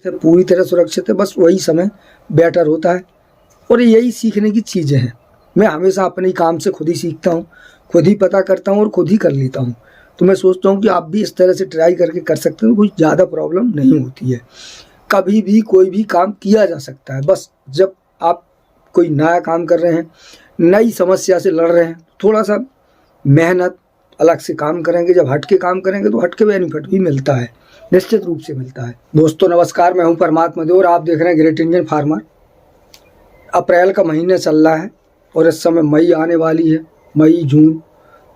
है, पूरी तरह सुरक्षित है, बस वही समय बेटर होता है। और यही सीखने की चीज़ें हैं। मैं हमेशा अपने काम से खुद ही सीखता हूँ, खुद ही पता करता हूँ और खुद ही कर लेता हूँ। तो मैं सोचता हूँ कि आप भी इस तरह से ट्राई करके कर सकते हो, कोई ज़्यादा प्रॉब्लम नहीं होती है। कभी भी कोई भी काम किया जा सकता है। बस जब आप कोई नया काम कर रहे हैं, नई समस्या से लड़ रहे हैं, थोड़ा सा मेहनत अलग से काम करेंगे, जब हट के काम करेंगे तो हट के बेनिफिट भी मिलता है, निश्चित रूप से मिलता है। दोस्तों नमस्कार, मैं हूं परमात्मा देव और आप देख रहे हैं ग्रेट इंडियन फार्मर। अप्रैल का महीना चल रहा है और इस समय मई आने वाली है। मई जून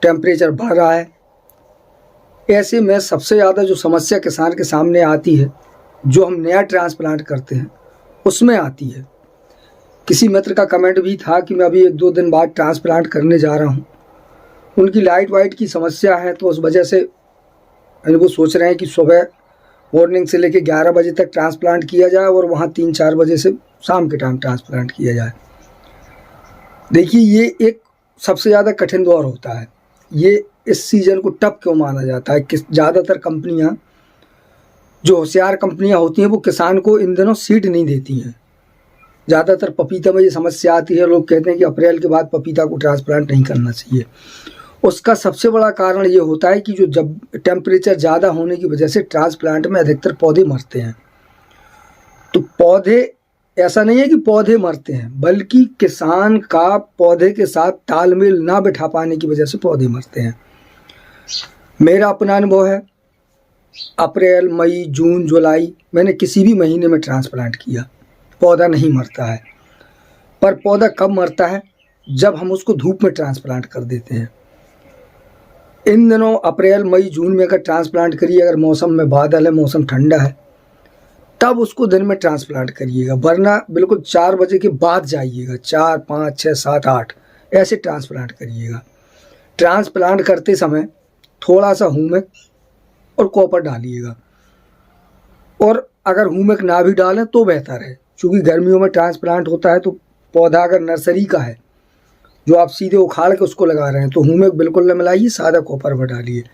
टेम्परेचर बढ़ रहा है। ऐसे में सबसे ज़्यादा जो समस्या किसान के सामने आती है, जो हम नया ट्रांसप्लांट करते हैं उसमें आती है। किसी मित्र का कमेंट भी था कि मैं अभी 1-2 दिन बाद ट्रांसप्लांट करने जा रहा हूँ, उनकी लाइट वाइट की समस्या है, तो उस वजह से वो सोच रहे हैं कि सुबह मॉर्निंग से लेकर 11 बजे तक ट्रांसप्लांट किया जाए और वहाँ 3-4 बजे से शाम के टाइम ट्रांसप्लांट किया जाए। देखिए, ये एक सबसे ज़्यादा कठिन दौर होता है। ये इस सीज़न को टफ क्यों माना जाता है कि ज़्यादातर कंपनियाँ, जो होशियार कंपनियाँ होती हैं, वो किसान को इन दिनों सीड नहीं देती हैं। ज़्यादातर पपीता में ये समस्या आती है, लोग कहते हैं कि अप्रैल के बाद पपीता को ट्रांसप्लांट नहीं करना चाहिए। उसका सबसे बड़ा कारण ये होता है कि जो जब टेम्परेचर ज़्यादा होने की वजह से ट्रांसप्लांट में अधिकतर पौधे मरते हैं। तो पौधे, ऐसा नहीं है कि पौधे मरते हैं, बल्कि किसान का पौधे के साथ तालमेल ना बिठा पाने की वजह से पौधे मरते हैं। मेरा अपना अनुभव है, अप्रैल, मई, जून, जुलाई मैंने किसी भी महीने में ट्रांसप्लांट किया, पौधा नहीं मरता है। पर पौधा कब मरता है? जब हम उसको धूप में ट्रांसप्लांट कर देते हैं। इन दिनों अप्रैल, मई, जून में अगर ट्रांसप्लांट करिए, अगर मौसम में बादल है, मौसम ठंडा है, तब उसको दिन में ट्रांसप्लांट करिएगा, वरना बिल्कुल 4 बजे के बाद जाइएगा। 4, 5, 6, 7, 8 ऐसे ट्रांसप्लांट करिएगा। ट्रांसप्लांट करते समय थोड़ा सा ह्यूमिक और कॉपर डालिएगा, और अगर ह्यूमिक ना भी डालें तो बेहतर है, क्योंकि गर्मियों में ट्रांसप्लांट होता है। तो पौधा अगर नर्सरी का है, जो आप सीधे उखाड़ के उसको लगा रहे हैं, तो ह्यूमिक बिल्कुल न मिलाइए, सादा कॉपर में डालिए।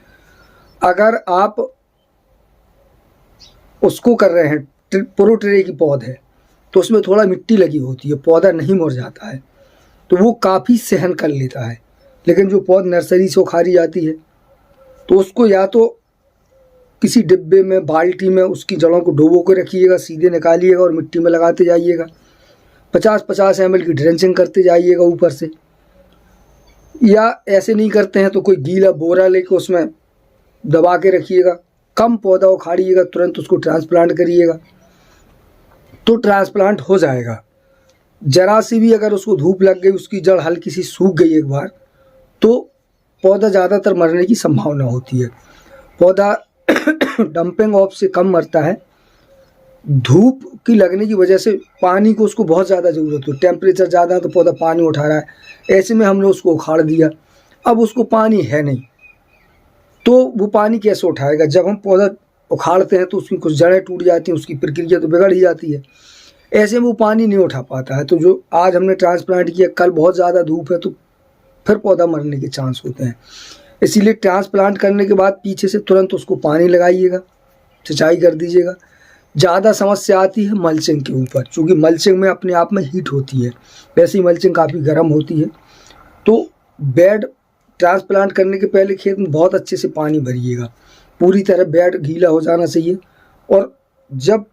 अगर आप उसको कर रहे हैं प्रो ट्रे की पौध है, तो उसमें थोड़ा मिट्टी लगी होती है, पौधा नहीं मुरझाता है, तो वो काफ़ी सहन कर लेता है। लेकिन जो पौध नर्सरी से उखाड़ी जाती है, तो उसको या तो किसी डिब्बे में, बाल्टी में उसकी जड़ों को डुबो के रखिएगा, सीधे निकालिएगा और मिट्टी में लगाते जाइएगा। 50-50 ml की ड्रेंचिंग करते जाइएगा ऊपर से। या ऐसे नहीं करते हैं तो कोई गीला बोरा लेके उसमें दबा के रखिएगा। कम पौधा उखाड़िएगा, तुरंत उसको ट्रांसप्लांट करिएगा, तो ट्रांसप्लांट हो जाएगा। जरा सी भी अगर उसको धूप लग गई, उसकी जड़ हल्की सी सूख गई एक बार, तो पौधा ज़्यादातर मरने की संभावना होती है। पौधा डंपिंग ऑफ से कम मरता है। धूप की लगने की वजह से पानी को उसको बहुत ज़्यादा ज़रूरत है। टेम्परेचर ज़्यादा है तो पौधा पानी उठा रहा है, ऐसे में हमने उसको उखाड़ दिया, अब उसको पानी है नहीं, तो वो पानी कैसे उठाएगा? जब हम पौधा उखाड़ते हैं तो उसकी कुछ जड़ें टूट जाती हैं, उसकी प्रक्रिया तो बिगड़ ही जाती है, ऐसे में वो पानी नहीं उठा पाता है। तो जो आज हमने ट्रांसप्लांट किया, कल बहुत ज़्यादा धूप है तो फिर पौधा मरने के चांस होते हैं। इसीलिए ट्रांसप्लांट करने के बाद पीछे से तुरंत उसको पानी लगाइएगा, सिंचाई कर दीजिएगा। ज़्यादा समस्या आती है मल्चिंग के ऊपर, क्योंकि मल्चिंग में अपने आप में हीट होती है, वैसे ही मल्चिंग काफ़ी गर्म होती है। तो बेड ट्रांसप्लांट करने के पहले खेत में बहुत अच्छे से पानी भरिएगा, पूरी तरह बेड गीला हो जाना चाहिए। और जब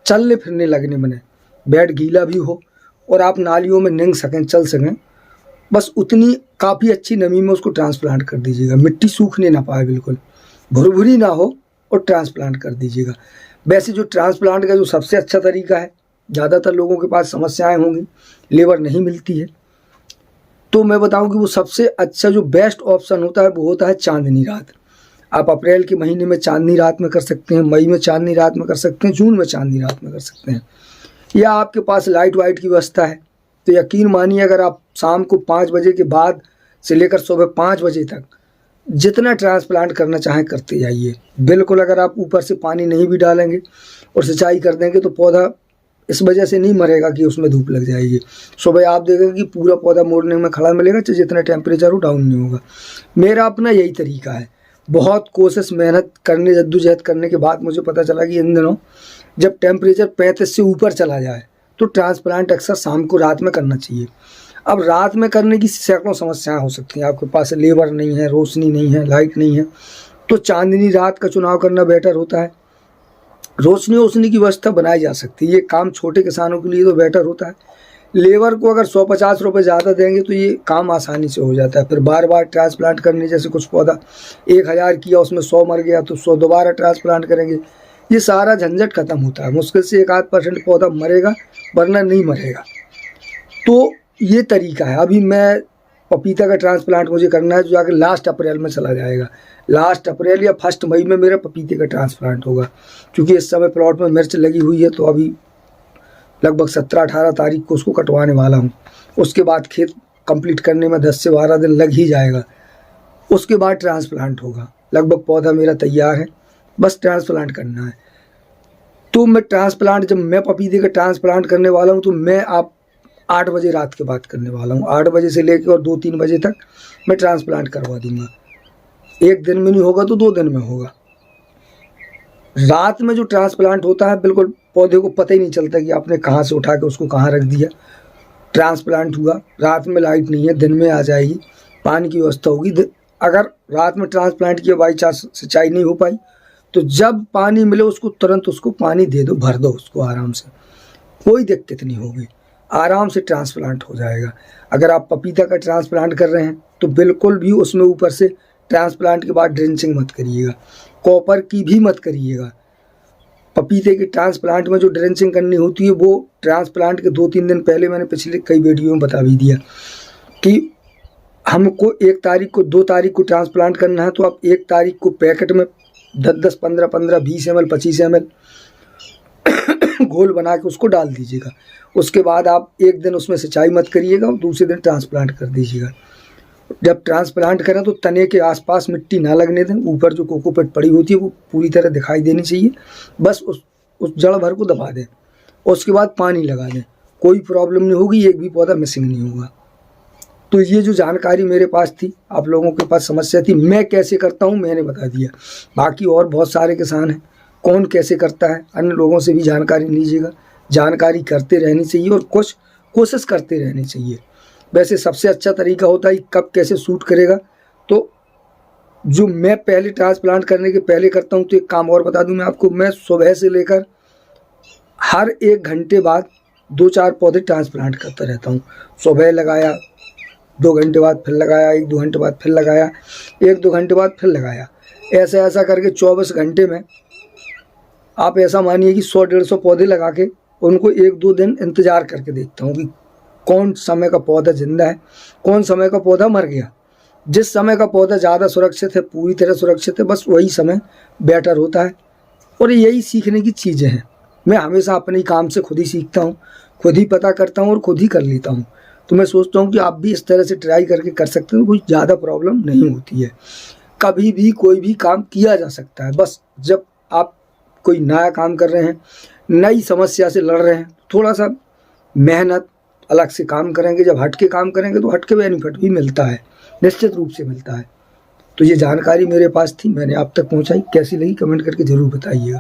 चलने फिरने लगने में बेड गीला भी हो और आप नालियों में निंग सकें, चल सकें, बस उतनी काफ़ी अच्छी नमी में उसको ट्रांसप्लांट कर दीजिएगा। मिट्टी सूखने ना पाए, बिल्कुल भुरभुरी ना हो, और ट्रांसप्लांट कर दीजिएगा। वैसे जो ट्रांसप्लांट का जो सबसे अच्छा तरीका है, ज़्यादातर लोगों के पास समस्याएं होंगी, लेबर नहीं मिलती है, तो मैं बताऊं कि वो सबसे अच्छा जो बेस्ट ऑप्शन होता है वो होता है चांदनी रात। आप अप्रैल के महीने में चांदनी रात में कर सकते हैं, मई में चांदनी रात में कर सकते हैं, जून में चांदनी रात में कर सकते हैं। या आपके पास लाइट वाइट की व्यवस्था है तो यकीन मानिए, अगर आप शाम को 5 बजे के बाद से लेकर सुबह 5 बजे तक जितना ट्रांसप्लांट करना चाहें करते जाइए। बिल्कुल अगर आप ऊपर से पानी नहीं भी डालेंगे और सिंचाई कर देंगे तो पौधा इस वजह से नहीं मरेगा कि उसमें धूप लग जाएगी। सुबह आप देखेंगे कि पूरा पौधा मॉर्निंग में खड़ा मिलेगा, चाहे जितना टेम्परेचर हो डाउन नहीं होगा। मेरा अपना यही तरीका है। बहुत कोशिश मेहनत करने, जद्दोजहद करने के बाद मुझे पता चला कि इन दिनों जब टेम्परेचर 35 से ऊपर चला जाए तो ट्रांसप्लांट अक्सर शाम को रात में करना चाहिए। अब रात में करने की सैकड़ों समस्याएं हो सकती हैं। आपके पास लेबर नहीं है, रोशनी नहीं है, लाइट नहीं है, तो चांदनी रात का चुनाव करना बेटर होता है। रोशनी वोशनी की व्यवस्था बनाई जा सकती है। ये काम छोटे किसानों के लिए तो बेटर होता है। लेबर को अगर 150 रुपये ज़्यादा देंगे तो ये काम आसानी से हो जाता है। फिर बार बार ट्रांसप्लांट करने, जैसे कुछ पौधा 1000 किया उसमें 100 मर गया तो 100 दोबारा ट्रांसप्लांट करेंगे, ये सारा झंझट खत्म होता है। मुश्किल से 1-8% पौधा मरेगा, वरना नहीं मरेगा। तो ये तरीका है। अभी मैं पपीता का ट्रांसप्लांट मुझे करना है जो आगे लास्ट अप्रैल में चला जाएगा। लास्ट अप्रैल या 1 मई में मेरा पपीते का ट्रांसप्लांट होगा। क्योंकि इस समय प्लॉट में मिर्च लगी हुई है, तो अभी लगभग 17-18 तारीख को उसको कटवाने वाला हूँ। उसके बाद खेत कंप्लीट करने में 10 से 12 दिन लग ही जाएगा। उसके बाद ट्रांसप्लांट होगा। लगभग पौधा मेरा तैयार है, बस ट्रांसप्लांट करना है। तो जब मैं पपीते का ट्रांसप्लांट करने वाला हूँ तो मैं 8 बजे रात के बाद करने वाला हूँ। 8 बजे से लेकर और 2-3 बजे तक मैं ट्रांसप्लांट करवा दूंगा। एक दिन में नहीं होगा तो 2 दिन में होगा। रात में जो ट्रांसप्लांट होता है, बिल्कुल पौधे को पता ही नहीं चलता कि आपने कहाँ से उठा के उसको कहाँ रख दिया। ट्रांसप्लांट हुआ, रात में लाइट नहीं है, दिन में आ जाएगी, पानी की व्यवस्था होगी। अगर रात में ट्रांसप्लांट किया, बाई चांस सिंचाई नहीं हो पाई, तो जब पानी मिले उसको तुरंत उसको पानी दे दो, भर दो उसको आराम से, कोई दिक्कत नहीं होगी, आराम से ट्रांसप्लांट हो जाएगा। अगर आप पपीता का ट्रांसप्लांट कर रहे हैं तो बिल्कुल भी उसमें ऊपर से ट्रांसप्लांट के बाद ड्रेंचिंग मत करिएगा, कॉपर की भी मत करिएगा। पपीते के ट्रांसप्लांट में जो ड्रेंचिंग करनी होती है वो ट्रांसप्लांट के 2-3 दिन पहले मैंने पिछले कई वीडियो में बता भी दिया कि हमको 1 तारीख को 2 तारीख को ट्रांसप्लांट करना है, तो आप 1 तारीख को पैकेट में 10-10, 15-15, 20 ml, 25 ml घोल बना के उसको डाल दीजिएगा। उसके बाद आप एक दिन उसमें सिंचाई मत करिएगा और दूसरे दिन ट्रांसप्लांट कर दीजिएगा। जब ट्रांसप्लांट करें तो तने के आसपास मिट्टी ना लगने दें। ऊपर जो कोकोपीट पड़ी होती है वो पूरी तरह दिखाई देनी चाहिए। बस उस जड़ भर को दबा दें, उसके बाद पानी लगा दें, कोई प्रॉब्लम नहीं होगी, एक भी पौधा मिसिंग नहीं होगा। तो ये जो जानकारी मेरे पास थी, आप लोगों के पास समस्या थी, मैं कैसे करता हूँ मैंने बता दिया। बाकी और बहुत सारे किसान हैं, कौन कैसे करता है, अन्य लोगों से भी जानकारी लीजिएगा। जानकारी करते रहनी चाहिए और कुछ कोशिश करते रहनी चाहिए। वैसे सबसे अच्छा तरीका होता है कब कैसे सूट करेगा, तो जो मैं पहले ट्रांसप्लांट करने के पहले करता हूँ, तो एक काम और बता दूँ मैं आपको, मैं सुबह से लेकर हर 1 घंटे बाद 2-4 पौधे ट्रांसप्लांट करता रहता हूँ। सुबह लगाया, 2 घंटे बाद फिर लगाया, 1-2 घंटे बाद फिर लगाया, 1-2 घंटे बाद फिर लगाया। ऐसा करके 24 घंटे में आप ऐसा मानिए कि 100-150 पौधे लगा के उनको 1-2 दिन इंतज़ार करके देखता हूँ कि कौन समय का पौधा जिंदा है, कौन समय का पौधा मर गया। जिस समय का पौधा ज़्यादा सुरक्षित है, पूरी तरह सुरक्षित है, बस वही समय बेटर होता है। और यही सीखने की चीज़ें हैं। मैं हमेशा अपने काम से खुद ही सीखता हूँ, खुद ही पता करता हूँ और खुद ही कर लेता हूँ। तो मैं सोचता हूँ कि आप भी इस तरह से ट्राई करके कर सकते हैं, कोई ज़्यादा प्रॉब्लम नहीं होती है। कभी भी कोई भी काम किया जा सकता है। बस जब आप कोई नया काम कर रहे हैं, नई समस्या से लड़ रहे हैं, थोड़ा सा मेहनत अलग से काम करेंगे, जब हट के काम करेंगे तो हट के बेनिफिट भी मिलता है, निश्चित रूप से मिलता है। तो ये जानकारी मेरे पास थी, मैंने आप तक पहुंचाई। कैसी लगी कमेंट करके ज़रूर बताइएगा।